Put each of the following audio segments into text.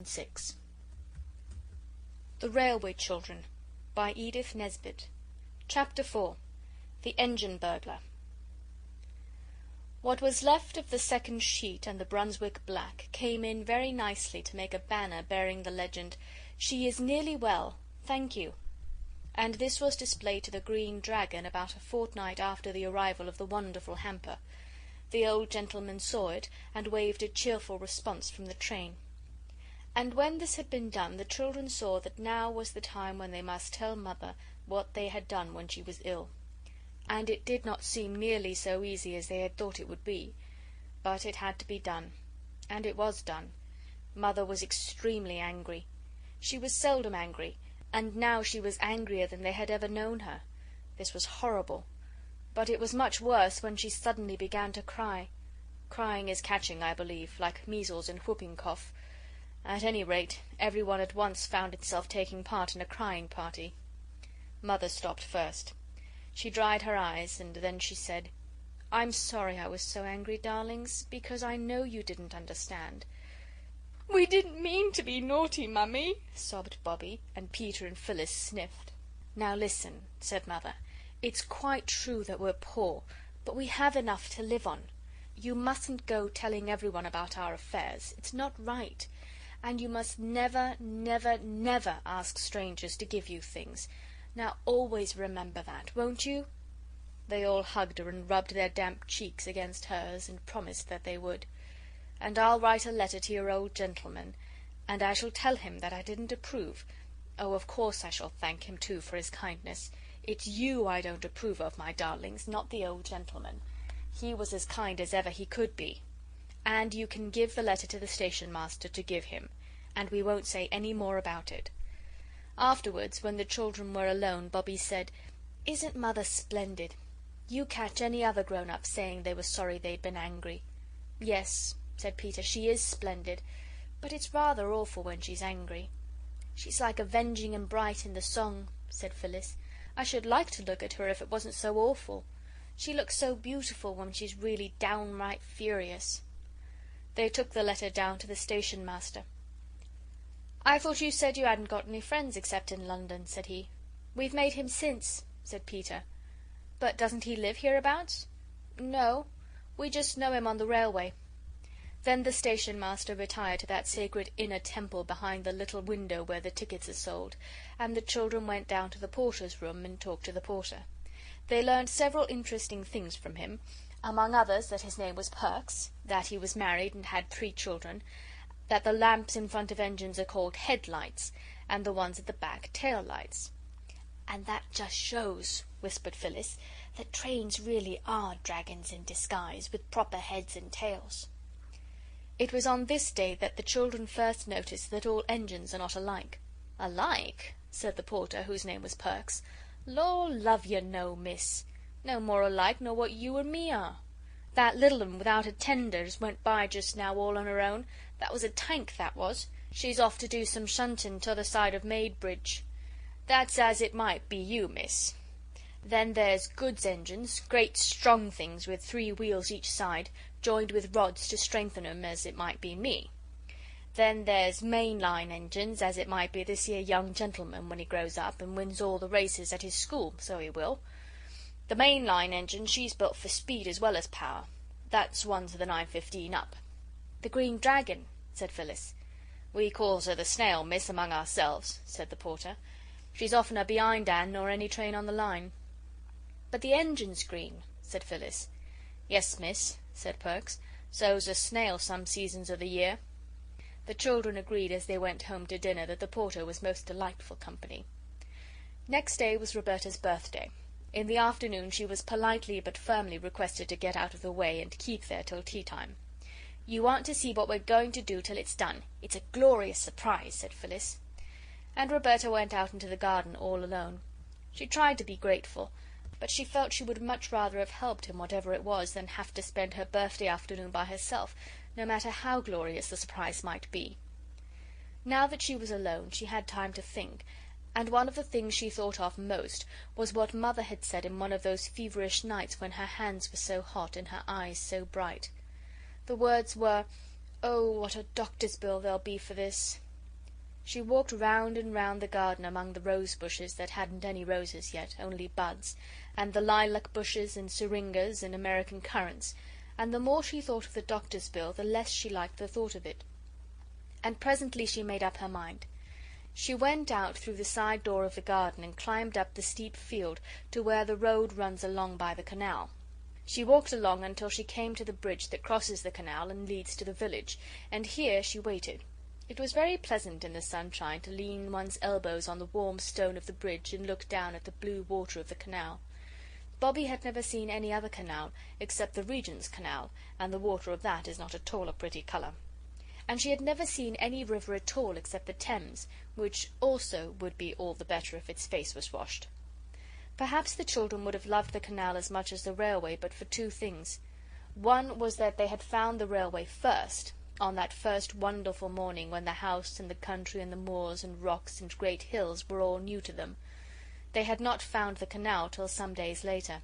6. The Railway Children by Edith Nesbit. Chapter 4. The Engine Burglar. What was left of the second sheet and the Brunswick black came in very nicely to make a banner bearing the legend, "She is nearly well, thank you," and this was displayed to the Green Dragon about a fortnight after the arrival of the wonderful hamper. The old gentleman saw it, and waved a cheerful response from the train. And when this had been done, the children saw that now was the time when they must tell Mother what they had done when she was ill. And it did not seem nearly so easy as they had thought it would be, but it had to be done. And it was done. Mother was extremely angry. She was seldom angry, and now she was angrier than they had ever known her. This was horrible. But it was much worse when she suddenly began to cry. Crying is catching, I believe, like measles and whooping cough. At any rate, everyone at once found itself taking part in a crying party. Mother stopped first. She dried her eyes, and then she said, "I'm sorry I was so angry, darlings, because I know you didn't understand." "We didn't mean to be naughty, Mummy," sobbed Bobbie, and Peter and Phyllis sniffed. "Now listen," said Mother. "It's quite true that we're poor, but we have enough to live on. You mustn't go telling everyone about our affairs. It's not right. And you must never, never, never ask strangers to give you things. Now always remember that, won't you?" They all hugged her and rubbed their damp cheeks against hers, and promised that they would. "And I'll write a letter to your old gentleman, and I shall tell him that I didn't approve. Oh, of course I shall thank him too for his kindness. It's you I don't approve of, my darlings, not the old gentleman. He was as kind as ever he could be. And you can give the letter to the station master to give him, and we won't say any more about it." Afterwards, when the children were alone, Bobbie said, "Isn't Mother splendid? You catch any other grown-up saying they were sorry they'd been angry." "Yes," said Peter, "she is splendid, but it's rather awful when she's angry." "She's like Avenging and Bright in the song," said Phyllis. "I should like to look at her if it wasn't so awful. She looks so beautiful when she's really downright furious." They took the letter down to the station master. "I thought you said you hadn't got any friends except in London," said he. "We've made him since," said Peter. "But doesn't he live hereabouts?" "No, we just know him on the railway." Then the station master retired to that sacred inner temple behind the little window where the tickets are sold, and the children went down to the porter's room and talked to the porter. They learned several interesting things from him, among others that his name was Perks, that he was married and had 3 children, that the lamps in front of engines are called headlights, and the ones at the back tail lights. "And that just shows," whispered Phyllis, "that trains really are dragons in disguise, with proper heads and tails." It was on this day that the children first noticed that all engines are not alike. "Alike?" said the porter, whose name was Perks. "Lor' love you, no, miss. No more alike nor what you or me are. That little 'un without a tender as went by just now all on her own, that was a tank, that was. She's off to do some shunting t'other side of Maidbridge. That's as it might be you, miss. Then there's goods engines, great strong things with 3 wheels each side, joined with rods to strengthen 'em, as it might be me. Then there's main line engines, as it might be this here young gentleman when he grows up and wins all the races at his school, so he will. The main line engine, she's built for speed as well as power. That's ones of the 9:15 up." "The Green Dragon," said Phyllis. "We calls her the Snail, miss, among ourselves," said the porter. "She's oftener behindhand nor any train on the line." "But the engine's green," said Phyllis. "Yes, miss," said Perks. "So's a snail some seasons of the year." The children agreed as they went home to dinner that the porter was most delightful company. Next day was Roberta's birthday. In the afternoon she was politely but firmly requested to get out of the way and keep there till tea time. "You aren't to see what we're going to do till it's done. It's a glorious surprise," said Phyllis. And Roberta went out into the garden all alone. She tried to be grateful, but she felt she would much rather have helped in whatever it was than have to spend her birthday afternoon by herself, no matter how glorious the surprise might be. Now that she was alone, she had time to think, and one of the things she thought of most was what Mother had said in one of those feverish nights when her hands were so hot and her eyes so bright. The words were, "Oh, what a doctor's bill there'll be for this!" She walked round and round the garden among the rose bushes that hadn't any roses yet, only buds, and the lilac bushes and syringas and American currants, and the more she thought of the doctor's bill, the less she liked the thought of it. And presently she made up her mind. She went out through the side door of the garden and climbed up the steep field to where the road runs along by the canal. She walked along until she came to the bridge that crosses the canal and leads to the village, and here she waited. It was very pleasant in the sunshine to lean one's elbows on the warm stone of the bridge and look down at the blue water of the canal. Bobbie had never seen any other canal except the Regent's Canal, and the water of that is not at all a pretty colour. And she had never seen any river at all except the Thames, which also would be all the better if its face was washed. Perhaps the children would have loved the canal as much as the railway but for two things. One was that they had found the railway first, on that first wonderful morning when the house and the country and the moors and rocks and great hills were all new to them. They had not found the canal till some days later.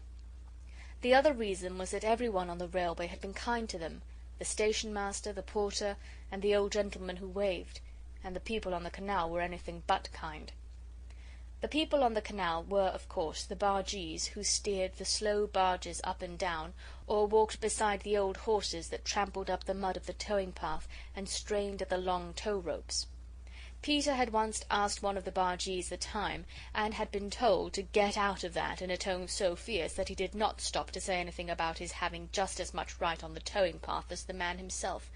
The other reason was that everyone on the railway had been kind to them, the station master, the porter, and the old gentleman who waved, and the people on the canal were anything but kind. The people on the canal were, of course, the bargees who steered the slow barges up and down, or walked beside the old horses that trampled up the mud of the towing path and strained at the long tow ropes. Peter had once asked one of the bargees the time, and had been told to get out of that in a tone so fierce that he did not stop to say anything about his having just as much right on the towing path as the man himself.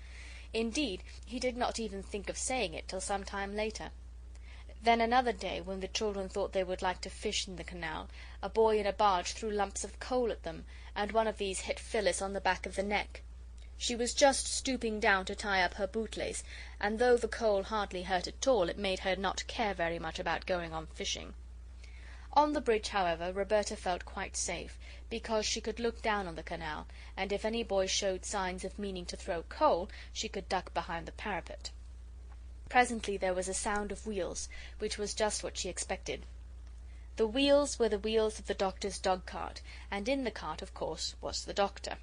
Indeed, he did not even think of saying it till some time later. Then another day, when the children thought they would like to fish in the canal, a boy in a barge threw lumps of coal at them, and one of these hit Phyllis on the back of the neck. She was just stooping down to tie up her bootlace, and though the coal hardly hurt at all, it made her not care very much about going on fishing. On the bridge, however, Roberta felt quite safe, because she could look down on the canal, and if any boy showed signs of meaning to throw coal, she could duck behind the parapet. Presently there was a sound of wheels, which was just what she expected. The wheels were the wheels of the doctor's dog-cart, and in the cart, of course, was the doctor.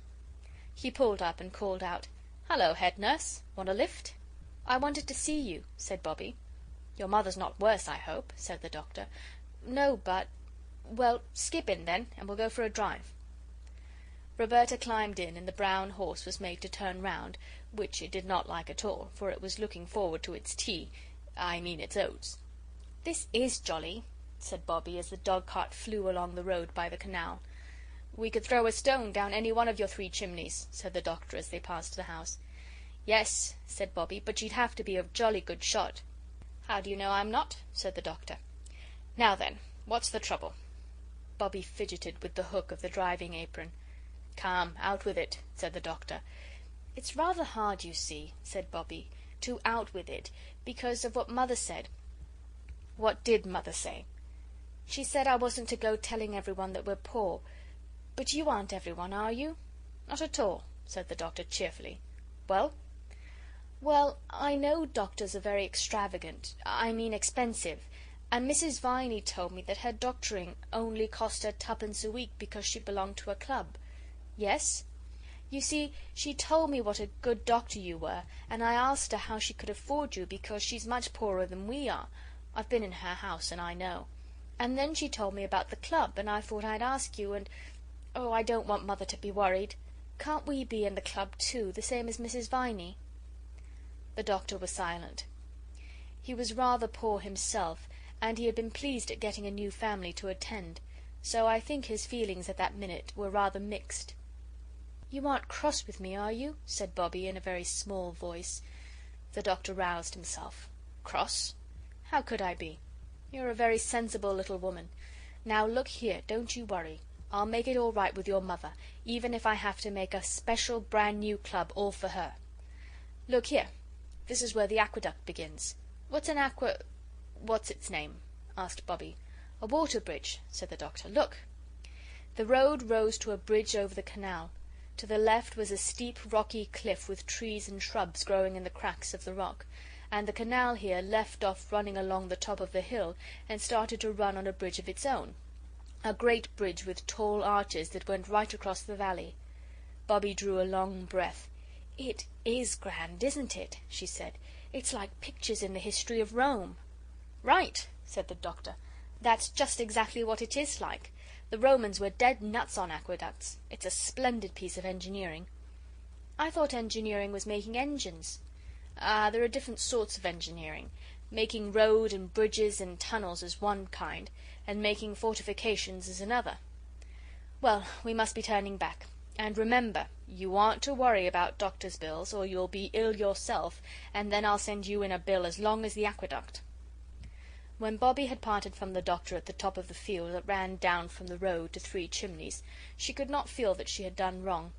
He pulled up and called out, "Hullo, head nurse. Want a lift?" "I wanted to see you," said Bobbie. "Your mother's not worse, I hope," said the doctor. "No, but well, skip in then, and we'll go for a drive." Roberta climbed in, and the brown horse was made to turn round, which it did not like at all, for it was looking forward to its tea, I mean its oats. "This is jolly," said Bobbie, as the dog-cart flew along the road by the canal. "We could throw a stone down any one of your 3 chimneys," said the doctor as they passed the house. "Yes," said Bobbie, "but you'd have to be a jolly good shot." "How do you know I'm not?" said the doctor. "Now then, what's the trouble?" Bobbie fidgeted with the hook of the driving apron. "Come, out with it," said the doctor. "It's rather hard, you see," said Bobbie, "to out with it, because of what Mother said." "What did Mother say?" "She said I wasn't to go telling everyone that we're poor. But you aren't everyone, are you?" "Not at all," said the doctor cheerfully. "Well?" "Well, I know doctors are very extravagant, I mean expensive, and Mrs. Viney told me that her doctoring only cost her 2pence a week because she belonged to a club." "Yes?" "You see, she told me what a good doctor you were, and I asked her how she could afford you, because she's much poorer than we are. I've been in her house and I know. And then she told me about the club, and I thought I'd ask you, and oh, I don't want Mother to be worried. Can't we be in the club too, the same as Mrs. Viney?" The doctor was silent. He was rather poor himself, and he had been pleased at getting a new family to attend, so I think his feelings at that minute were rather mixed. "You aren't cross with me, are you?" said Bobbie in a very small voice. The doctor roused himself. "Cross? How could I be? You're a very sensible little woman. Now look here, don't you worry. I'll make it all right with your mother, even if I have to make a special brand new club all for her. Look here, this is where the aqueduct begins." "What's an what's its name?" asked Bobbie. "A water bridge," said the doctor. "Look." The road rose to a bridge over the canal. To the left was a steep rocky cliff with trees and shrubs growing in the cracks of the rock, and the canal here left off running along the top of the hill and started to run on a bridge of its own, a great bridge with tall arches that went right across the valley. Bobbie drew a long breath. "It is grand, isn't it?" she said. It's like pictures in the history of Rome." "Right," said the Doctor. "That's just exactly what it is like. The Romans were dead nuts on aqueducts. It's a splendid piece of engineering." "I thought engineering was making engines." "Ah, there are different sorts of engineering. Making road and bridges and tunnels is one kind, and making fortifications is another. Well, we must be turning back. And remember, you aren't to worry about doctor's bills, or you'll be ill yourself, and then I'll send you in a bill as long as the aqueduct." When Bobbie had parted from the Doctor at the top of the field that ran down from the road to Three Chimneys, she could not feel that she had done wrong.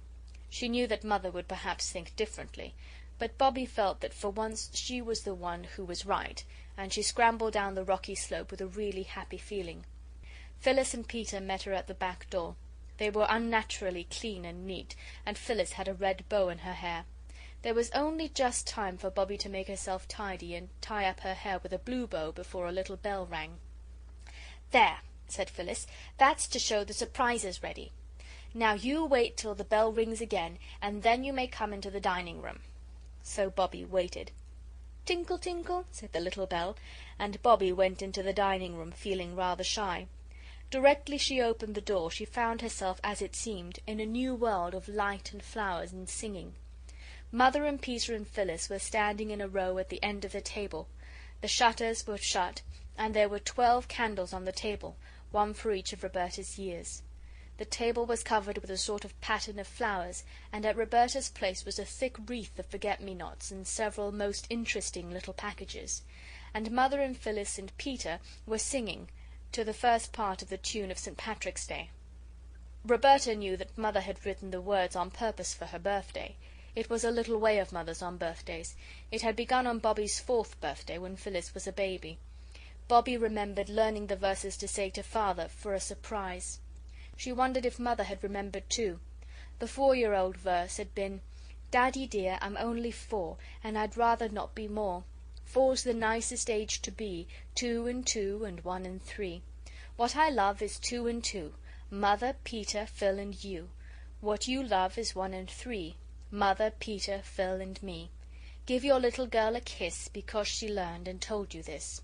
She knew that Mother would perhaps think differently, but Bobbie felt that for once she was the one who was right, and she scrambled down the rocky slope with a really happy feeling. Phyllis and Peter met her at the back door. They were unnaturally clean and neat, and Phyllis had a red bow in her hair. There was only just time for Bobbie to make herself tidy and tie up her hair with a blue bow before a little bell rang. "There," said Phyllis, "that's to show the surprise is ready. Now you wait till the bell rings again, and then you may come into the dining room." So Bobbie waited. "Tinkle, tinkle," said the little bell, and Bobbie went into the dining room feeling rather shy. Directly she opened the door she found herself, as it seemed, in a new world of light and flowers and singing. Mother and Peter and Phyllis were standing in a row at the end of the table. The shutters were shut, and there were 12 candles on the table, one for each of Roberta's years. The table was covered with a sort of pattern of flowers, and at Roberta's place was a thick wreath of forget-me-nots and several most interesting little packages. And Mother and Phyllis and Peter were singing to the first part of the tune of St. Patrick's Day. Roberta knew that Mother had written the words on purpose for her birthday. It was a little way of Mother's on birthdays. It had begun on Bobbie's 4th birthday, when Phyllis was a baby. Bobbie remembered learning the verses to say to Father for a surprise. She wondered if Mother had remembered too. The 4-year-old verse had been: "Daddy dear, I'm only 4, and I'd rather not be more. 4's the nicest age to be, 2 and 2 and 1 and 3. What I love is 2 and 2, Mother, Peter, Phil and you. What you love is 1 and 3, Mother, Peter, Phil and me. Give your little girl a kiss, because she learned and told you this."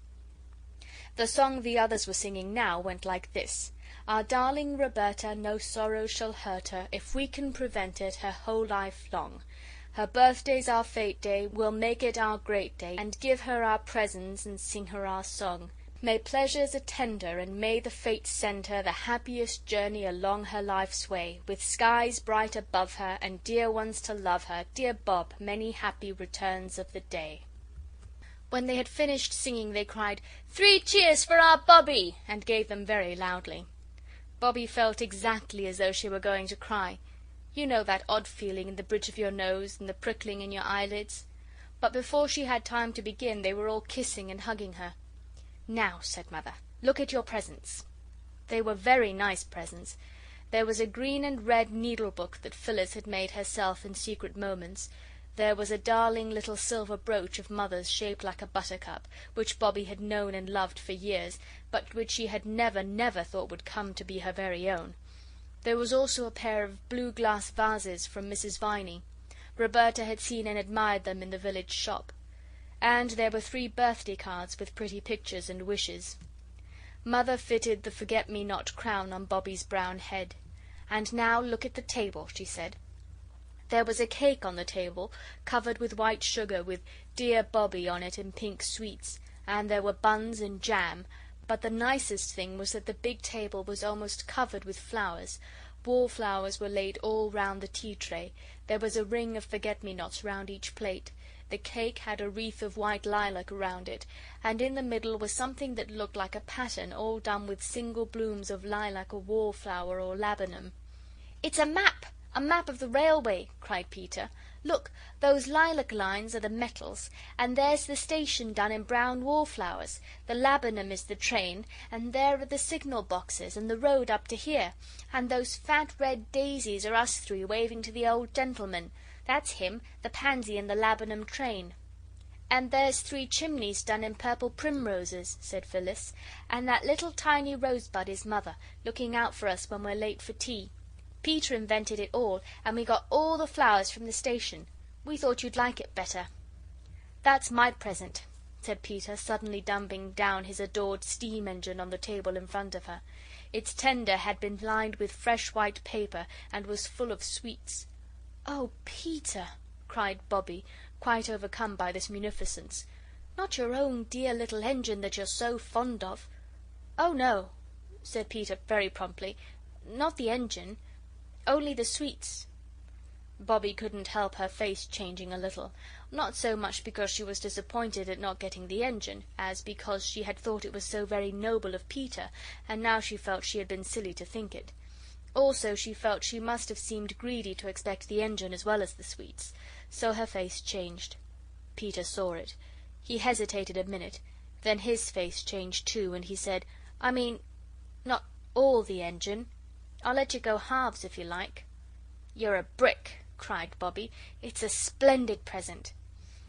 The song the others were singing now went like this: "Our darling Roberta, no sorrow shall hurt her, if we can prevent it her whole life long. Her birthday's our fete day, we'll make it our great day, and give her our presents and sing her our song. May pleasures attend her, and may the fates send her the happiest journey along her life's way, with skies bright above her, and dear ones to love her. Dear Bob, many happy returns of the day." When they had finished singing they cried, "3 cheers for our Bobbie!" and gave them very loudly. Bobbie felt exactly as though she were going to cry. You know that odd feeling in the bridge of your nose and the prickling in your eyelids? But before she had time to begin they were all kissing and hugging her. "Now," said Mother, "look at your presents." They were very nice presents. There was a green and red needlebook that Phyllis had made herself in secret moments. There was a darling little silver brooch of Mother's shaped like a buttercup, which Bobbie had known and loved for years, but which she had never, never thought would come to be her very own. There was also a pair of blue glass vases from Mrs. Viney. Roberta had seen and admired them in the village shop. And there were 3 birthday cards with pretty pictures and wishes. Mother fitted the forget-me-not crown on Bobbie's brown head. "And now look at the table," she said. There was a cake on the table, covered with white sugar, with "Dear Bobbie" on it in pink sweets, and there were buns and jam, but the nicest thing was that the big table was almost covered with flowers. Wallflowers were laid all round the tea tray. There was a ring of forget-me-nots round each plate. The cake had a wreath of white lilac round it, and in the middle was something that looked like a pattern, all done with single blooms of lilac or wallflower or laburnum. "It's a map! A map of the railway!" cried Peter. "Look, those lilac lines are the metals, and there's the station done in brown wallflowers. The laburnum is the train, and there are the signal boxes, and the road up to here. And those fat red daisies are us 3 waving to the old gentleman. That's him, the pansy in the laburnum train." "And there's 3 chimneys done in purple primroses," said Phyllis. "And that little tiny rosebud is Mother, looking out for us when we're late for tea. Peter invented it all, and we got all the flowers from the station. We thought you'd like it better." "That's my present," said Peter, suddenly dumping down his adored steam engine on the table in front of her. Its tender had been lined with fresh white paper and was full of sweets. "Oh, Peter!" cried Bobbie, quite overcome by this munificence. "Not your own dear little engine that you're so fond of?" "Oh, no," said Peter very promptly. "Not the engine. Only the sweets." Bobbie couldn't help her face changing a little, not so much because she was disappointed at not getting the engine, as because she had thought it was so very noble of Peter, and now she felt she had been silly to think it. Also she felt she must have seemed greedy to expect the engine as well as the sweets. So her face changed. Peter saw it. He hesitated a minute, then his face changed too, and he said, "I mean, not all the engine. I'll let you go halves if you like." "You're a brick!" cried Bobbie. "It's a splendid present."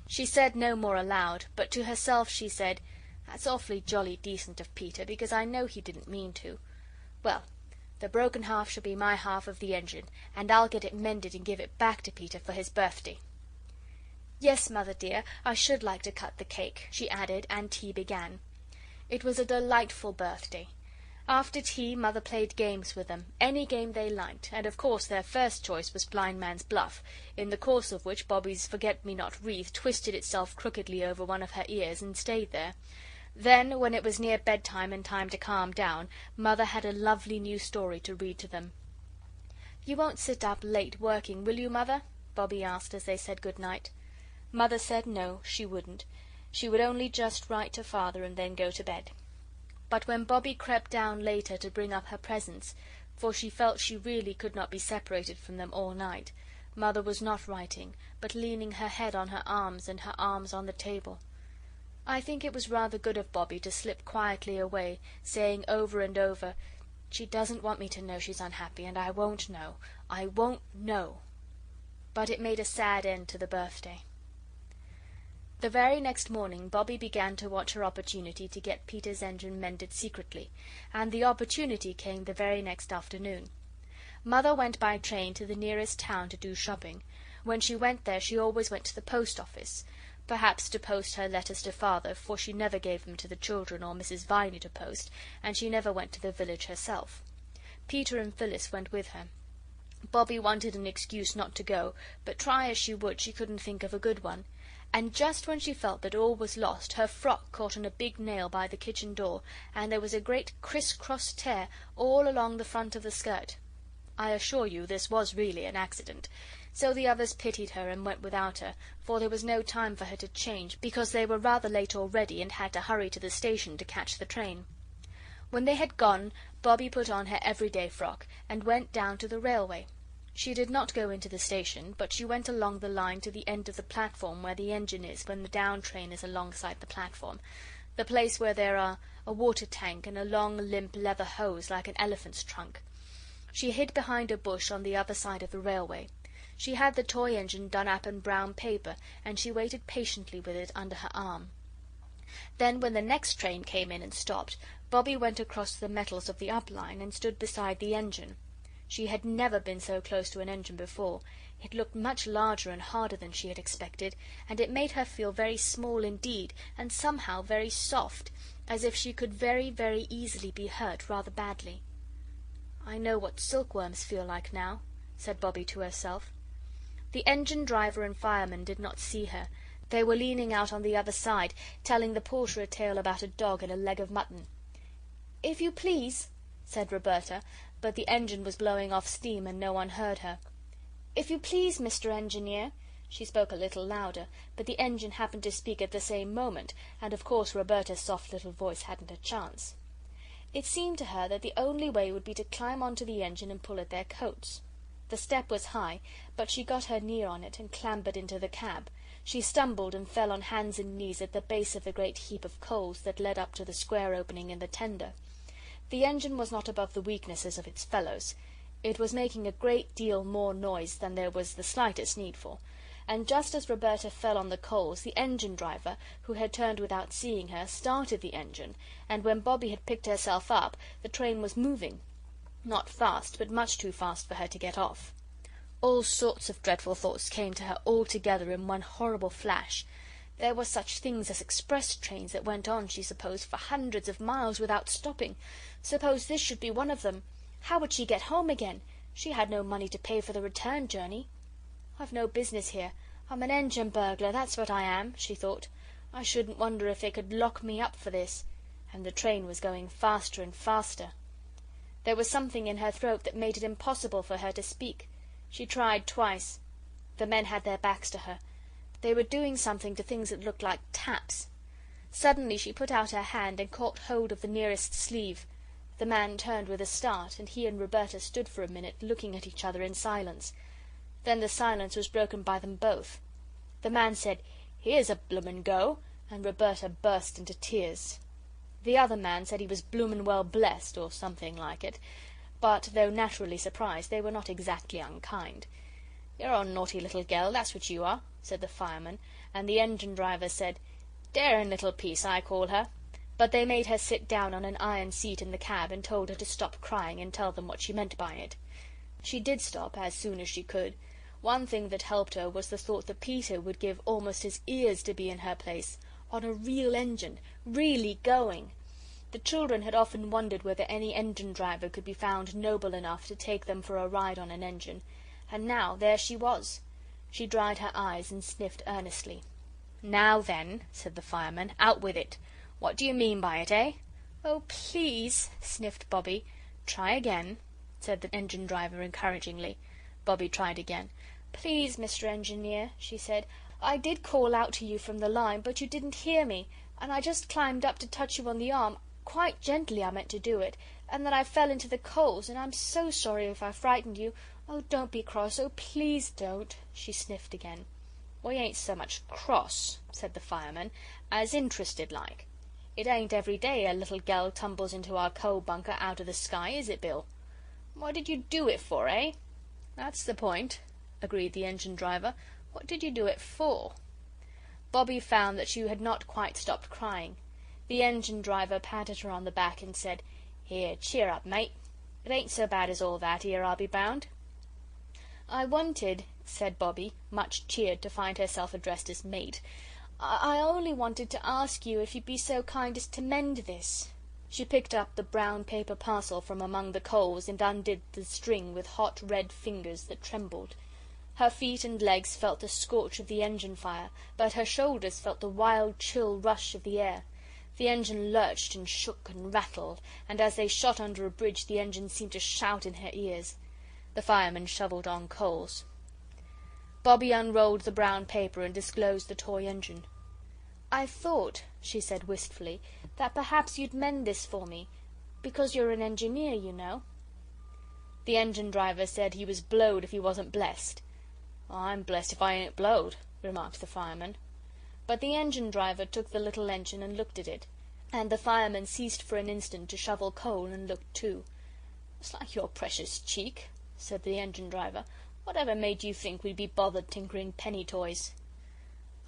She said no more aloud, but to herself she said, "That's awfully jolly decent of Peter, because I know he didn't mean to. Well, the broken half shall be my half of the engine, and I'll get it mended and give it back to Peter for his birthday. Yes, Mother dear, I should like to cut the cake," she added, and tea began. It was a delightful birthday. After tea Mother played games with them, any game they liked, and of course their first choice was Blind Man's Bluff, in the course of which Bobbie's forget-me-not wreath twisted itself crookedly over one of her ears and stayed there. Then, when it was near bedtime and time to calm down, Mother had a lovely new story to read to them. "You won't sit up late working, will you, Mother?" Bobbie asked as they said good night. Mother said no, she wouldn't. She would only just write to Father and then go to bed. But when Bobbie crept down later to bring up her presents, for she felt she really could not be separated from them all night, Mother was not writing, but leaning her head on her arms and her arms on the table. I think it was rather good of Bobbie to slip quietly away, saying over and over, "She doesn't want me to know she's unhappy, and I won't know. I won't know." But it made a sad end to the birthday. The very next morning Bobbie began to watch her opportunity to get Peter's engine mended secretly, and the opportunity came the very next afternoon. Mother went by train to the nearest town to do shopping. When she went there she always went to the post office, perhaps to post her letters to Father, for she never gave them to the children or Mrs. Viney to post, and she never went to the village herself. Peter and Phyllis went with her. Bobbie wanted an excuse not to go, but try as she would she couldn't think of a good one. And just when she felt that all was lost, her frock caught on a big nail by the kitchen door, and there was a great criss-cross tear all along the front of the skirt. I assure you this was really an accident. So the others pitied her and went without her, for there was no time for her to change, because they were rather late already and had to hurry to the station to catch the train. When they had gone, Bobbie put on her everyday frock and went down to the railway. She did not go into the station, but she went along the line to the end of the platform where the engine is when the down train is alongside the platform, the place where there are a water tank and a long limp leather hose like an elephant's trunk. She hid behind a bush on the other side of the railway. She had the toy engine done up in brown paper, and she waited patiently with it under her arm. Then, when the next train came in and stopped, Bobbie went across the metals of the up line and stood beside the engine. She had never been so close to an engine before. It looked much larger and harder than she had expected, and it made her feel very small indeed, and somehow very soft, as if she could very, very easily be hurt rather badly. "I know what silkworms feel like now," said Bobbie to herself. The engine driver and fireman did not see her. They were leaning out on the other side, telling the porter a tale about a dog and a leg of mutton. "If you please," said Roberta, but the engine was blowing off steam and no one heard her. "If you please, Mr. Engineer." She spoke a little louder, but the engine happened to speak at the same moment, and of course Roberta's soft little voice hadn't a chance. It seemed to her that the only way would be to climb onto the engine and pull at their coats. The step was high, but she got her knee on it and clambered into the cab. She stumbled and fell on hands and knees at the base of the great heap of coals that led up to the square opening in the tender. The engine was not above the weaknesses of its fellows. It was making a great deal more noise than there was the slightest need for, and just as Roberta fell on the coals, the engine driver, who had turned without seeing her, started the engine, and when Bobbie had picked herself up, the train was moving. Not fast, but much too fast for her to get off. All sorts of dreadful thoughts came to her all together in one horrible flash. There were such things as express trains that went on, she supposed, for hundreds of miles without stopping. Suppose this should be one of them. How would she get home again? She had no money to pay for the return journey. "I've no business here. I'm an engine burglar, that's what I am," she thought. "I shouldn't wonder if they could lock me up for this." And the train was going faster and faster. There was something in her throat that made it impossible for her to speak. She tried twice. The men had their backs to her. They were doing something to things that looked like taps. Suddenly she put out her hand and caught hold of the nearest sleeve. The man turned with a start, and he and Roberta stood for a minute looking at each other in silence. Then the silence was broken by them both. The man said, "Here's a bloomin' go," and Roberta burst into tears. The other man said he was bloomin' well blessed, or something like it, but, though naturally surprised, they were not exactly unkind. "You're a naughty little gell, that's what you are," said the fireman, and the engine driver said, "Daring little piece, I call her." But they made her sit down on an iron seat in the cab and told her to stop crying and tell them what she meant by it. She did stop as soon as she could. One thing that helped her was the thought that Peter would give almost his ears to be in her place, on a real engine, really going. The children had often wondered whether any engine driver could be found noble enough to take them for a ride on an engine, and now there she was. She dried her eyes and sniffed earnestly. "Now then," said the fireman, "out with it. What do you mean by it, eh?" "Oh, please," sniffed Bobbie. "Try again," said the engine driver encouragingly. Bobbie tried again. "Please, Mr. Engineer," she said, "I did call out to you from the line, but you didn't hear me, and I just climbed up to touch you on the arm, quite gently I meant to do it, and then I fell into the coals, and I'm so sorry if I frightened you. Oh, don't be cross, oh, please don't." She sniffed again. "We ain't so much cross," said the fireman, "as interested like. It ain't every day a little gell tumbles into our coal bunker out of the sky, is it, Bill? What did you do it for, eh?" "That's the point," agreed the engine driver. "What did you do it for?" Bobbie found that she had not quite stopped crying. The engine driver patted her on the back and said, "Here, cheer up, mate. It ain't so bad as all that, 'ere, I'll be bound." "I wanted," said Bobbie, much cheered to find herself addressed as mate, I only wanted to ask you if you'd be so kind as to mend this." She picked up the brown paper parcel from among the coals and undid the string with hot red fingers that trembled. Her feet and legs felt the scorch of the engine fire, but her shoulders felt the wild chill rush of the air. The engine lurched and shook and rattled, and as they shot under a bridge the engine seemed to shout in her ears. The fireman shovelled on coals. Bobbie unrolled the brown paper and disclosed the toy engine. "I thought," she said wistfully, "that perhaps you'd mend this for me, because you're an engineer, you know." The engine driver said he was blowed if he wasn't blessed. "I'm blessed if I ain't blowed," remarked the fireman. But the engine driver took the little engine and looked at it, and the fireman ceased for an instant to shovel coal and looked too. "It's like your precious cheek," said the engine driver. "Whatever made you think we'd be bothered tinkering penny toys?"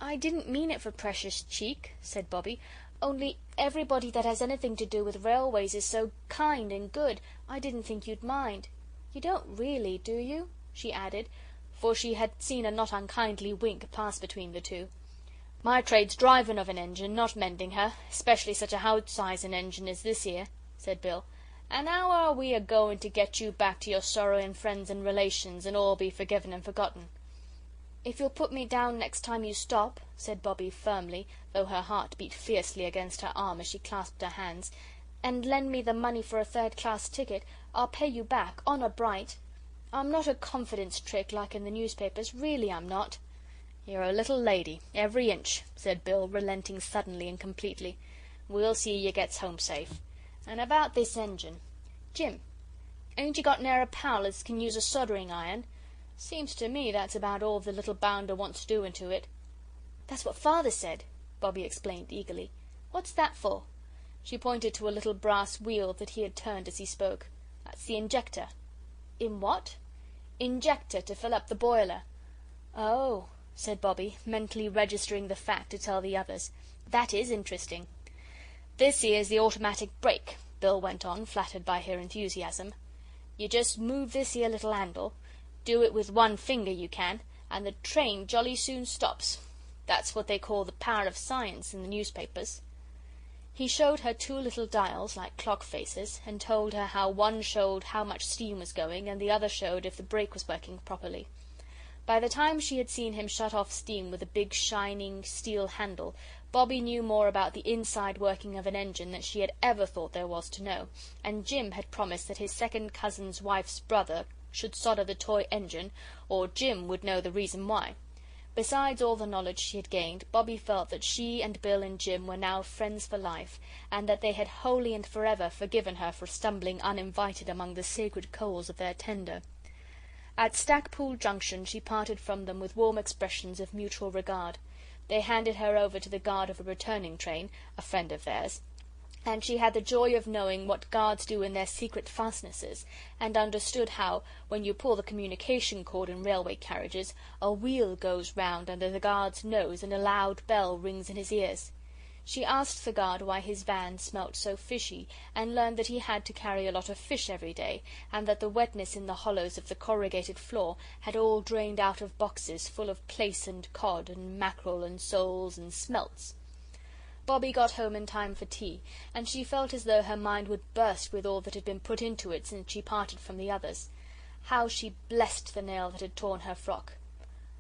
"I didn't mean it for precious cheek," said Bobbie, "only everybody that has anything to do with railways is so kind and good, I didn't think you'd mind. You don't really, do you?" she added, for she had seen a not unkindly wink pass between the two. "My trade's driving of an engine, not mending her, especially such a hout-sizing engine as this here," said Bill. "And how are we a-going to get you back to your sorrowing friends and relations and all be forgiven and forgotten?" "If you'll put me down next time you stop," said Bobbie firmly, though her heart beat fiercely against her arm as she clasped her hands, "and lend me the money for a third-class ticket, I'll pay you back, honour bright. I'm not a confidence trick like in the newspapers, really I'm not." "You're a little lady, every inch," said Bill, relenting suddenly and completely. "We'll see you gets home safe. And about this engine, Jim, ain't you got ne'er a pal as can use a soldering iron? Seems to me that's about all the little bounder wants doing to it." "That's what Father said," Bobbie explained eagerly. "What's that for?" She pointed to a little brass wheel that he had turned as he spoke. "That's the injector." "In what?" "Injector to fill up the boiler." "Oh," said Bobbie, mentally registering the fact to tell the others. "That is interesting." "This here's the automatic brake," Bill went on, flattered by her enthusiasm. "You just move this here little handle, do it with one finger you can, and the train jolly soon stops. That's what they call the power of science in the newspapers." He showed her two little dials, like clock faces, and told her how one showed how much steam was going, and the other showed if the brake was working properly. By the time she had seen him shut off steam with a big shining steel handle, Bobbie knew more about the inside working of an engine than she had ever thought there was to know, and Jim had promised that his second cousin's wife's brother should solder the toy engine, or Jim would know the reason why. Besides all the knowledge she had gained, Bobbie felt that she and Bill and Jim were now friends for life, and that they had wholly and forever forgiven her for stumbling uninvited among the sacred coals of their tender. At Stackpool Junction she parted from them with warm expressions of mutual regard. They handed her over to the guard of a returning train, a friend of theirs, and she had the joy of knowing what guards do in their secret fastnesses, and understood how, when you pull the communication cord in railway carriages, a wheel goes round under the guard's nose and a loud bell rings in his ears. She asked the guard why his van smelt so fishy, and learned that he had to carry a lot of fish every day, and that the wetness in the hollows of the corrugated floor had all drained out of boxes full of plaice and cod and mackerel and soles and smelts. Bobbie got home in time for tea, and she felt as though her mind would burst with all that had been put into it since she parted from the others. How she blessed the nail that had torn her frock.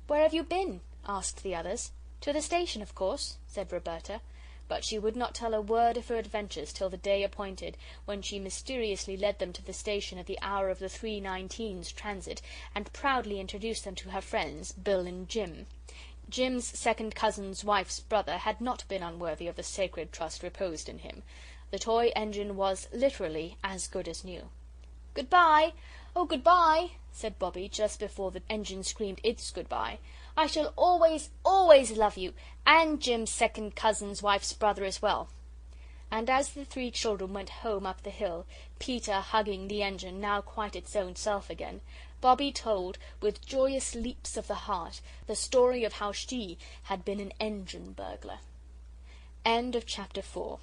"Where have you been?" asked the others. "To the station, of course," said Roberta. But she would not tell a word of her adventures till the day appointed, when she mysteriously led them to the station at the hour of the 3:19's transit, and proudly introduced them to her friends, Bill and Jim. Jim's second cousin's wife's brother had not been unworthy of the sacred trust reposed in him. The toy engine was literally as good as new. "Goodbye! Oh, goodbye!" said Bobbie, just before the engine screamed its goodbye. "I shall always, always love you, and Jim's second cousin's wife's brother as well." And as the three children went home up the hill, Peter hugging the engine, now quite its own self again, Bobbie told, with joyous leaps of the heart, the story of how she had been an engine burglar. End of chapter 4.